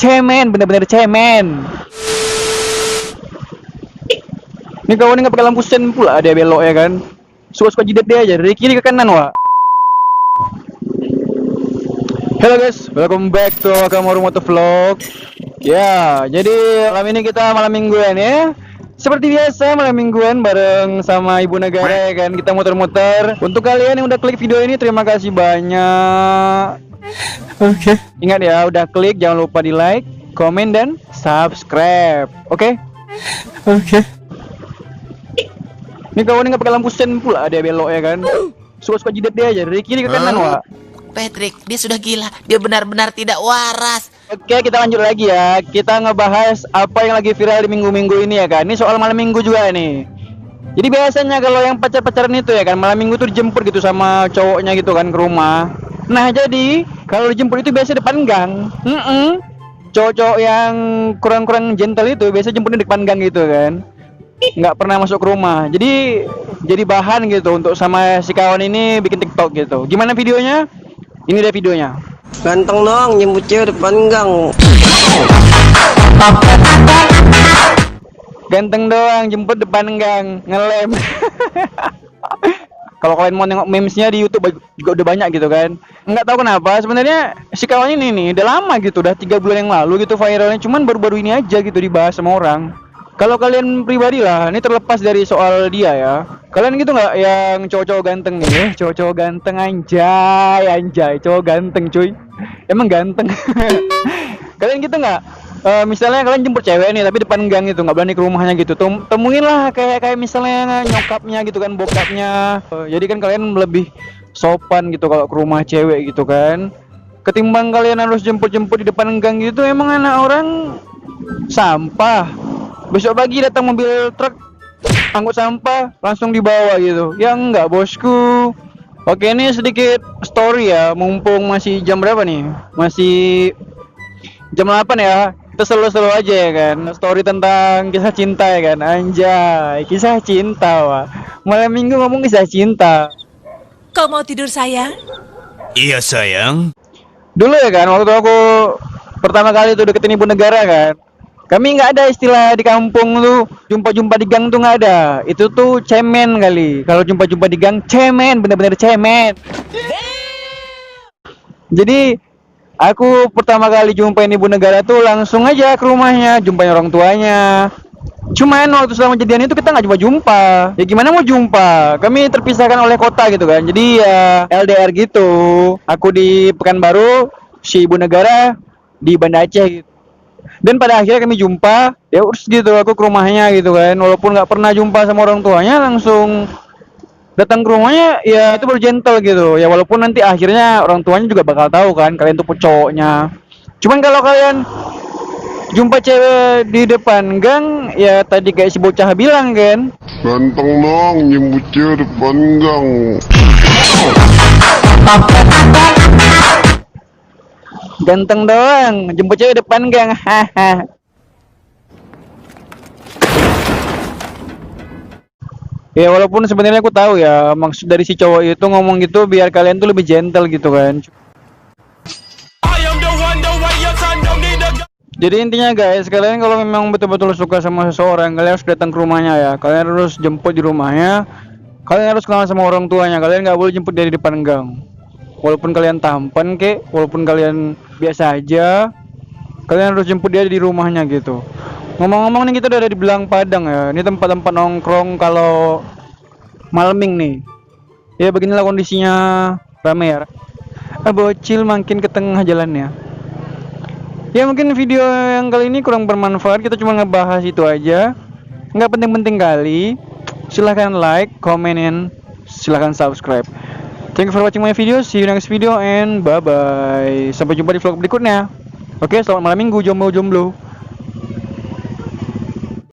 cemen, bener-bener cemen. Ini kawan ini nggak pakai lampu sen pula dia belok ya kan. Suka-suka jidat dia aja dari kiri ke kanan wah. Hello guys, welcome back to Akamoru Moto Vlog. Ya, jadi malam ini kita malam mingguan ya. Seperti biasa malam mingguan bareng sama Ibu Negara ya kan. Kita muter-muter. Untuk kalian yang udah klik video ini terima kasih banyak. Oke. Ingat ya, udah klik jangan lupa di like, komen dan subscribe. Oke? Oke. Ini kawan ini nggak pakai lampu sen pula dia belok ya kan. Suka-suka jidat dia aja dari kiri ke kanan wah. Patrick, dia sudah gila. Dia benar-benar tidak waras. Oke, kita lanjut lagi ya. Kita ngebahas apa yang lagi viral di minggu-minggu ini ya kan. Ini soal malam minggu juga nih. Jadi biasanya kalau yang pacar-pacaran itu ya kan, malam minggu tuh dijemput gitu sama cowoknya gitu kan ke rumah. Nah jadi kalau dijemput itu biasa depan gang. Cowok-cowok yang kurang-kurang gentle itu biasa jemputnya di depan gang gitu kan. Nggak pernah masuk ke rumah. Jadi bahan gitu untuk sama si kawan ini bikin TikTok gitu. Gimana videonya? Ini dia videonya. Ganteng dong, nyebut cewek depan gang. Ganteng doang, jemput depan gang, ngelem. Kalau kalian mau nengok memesnya di YouTube juga udah banyak gitu kan. Nggak tahu kenapa sebenarnya si kawan ini nih udah lama gitu, udah 3 bulan yang lalu gitu viralnya. Cuman baru-baru ini aja gitu dibahas sama orang. Kalau kalian pribadi lah, ini terlepas dari soal dia ya. Kalian gitu nggak yang cowok-cowok ganteng nih? Cowok-cowok ganteng anjay, cowok ganteng cuy. Emang ganteng. Kalian gitu nggak? Misalnya kalian jemput cewek nih, tapi depan gang gitu, nggak berani ke rumahnya gitu. Temuin lah kayak misalnya nyokapnya gitu kan, bokapnya. Jadi kan kalian lebih sopan gitu kalau ke rumah cewek gitu kan. Ketimbang kalian harus jemput-jemput di depan gang gitu, emang anak orang sampah. Besok pagi datang mobil truk angkut sampah langsung dibawa gitu. Ya enggak bosku. Oke, ini sedikit story ya, mumpung masih jam berapa nih? Masih jam 8 ya. Kita selalu aja ya kan. Story tentang kisah cinta ya kan. Anjay, kisah cinta wah. Malam minggu ngomong kisah cinta. Kau mau tidur sayang? Iya sayang. Dulu ya kan waktu aku pertama kali tuh deketin Ibu Negara kan. Kami nggak ada istilah di kampung tuh jumpa-jumpa di gang tuh nggak ada. Itu tuh cemen kali. Kalau jumpa-jumpa di gang cemen, bener-bener cemen. Jadi aku pertama kali jumpain Ibu Negara tuh langsung aja ke rumahnya, jumpain orang tuanya. Cuman waktu selama jadian itu kita nggak jumpa. Ya gimana mau jumpa? Kami terpisahkan oleh kota gitu kan. Jadi ya LDR gitu. Aku di Pekanbaru, si Ibu Negara di Banda Aceh gitu. Dan pada akhirnya kami jumpa, ya urus gitu aku ke rumahnya gitu kan. Walaupun nggak pernah jumpa sama orang tuanya, langsung datang ke rumahnya, ya itu baru gentle gitu. Ya walaupun nanti akhirnya orang tuanya juga bakal tahu kan kalian tuh cowoknya. Cuman kalau kalian jumpa cewek di depan gang, ya tadi kayak si bocah bilang kan, Ganteng dong, nyebut cewek depan gang. ganteng doang, jemput cewek depan gang, haha. Ya walaupun sebenarnya aku tahu ya maksud dari si cowok itu ngomong gitu biar kalian tuh lebih gentle gitu kan. Jadi intinya guys, kalian kalau memang betul-betul suka sama seseorang, kalian harus datang ke rumahnya ya. Kalian harus jemput di rumahnya. Kalian harus kenal sama orang tuanya. Kalian nggak boleh jemput dari depan gang. Walaupun kalian tampan kek, walaupun kalian biasa aja, kalian harus jemput dia di rumahnya gitu. Ngomong-ngomong nih kita udah ada di Belang Padang ya. Ini tempat-tempat nongkrong kalau malaming nih. Ya beginilah kondisinya, rame ya. Bocil makin ke tengah jalannya. Ya mungkin video yang kali ini kurang bermanfaat. Kita cuma ngebahas itu aja. Nggak penting-penting kali. Silahkan like, comment, and silahkan subscribe. Thank you for watching my video. See you next video and bye bye. Sampai jumpa di vlog berikutnya. Oke, selamat malam minggu jomblo-jomblo.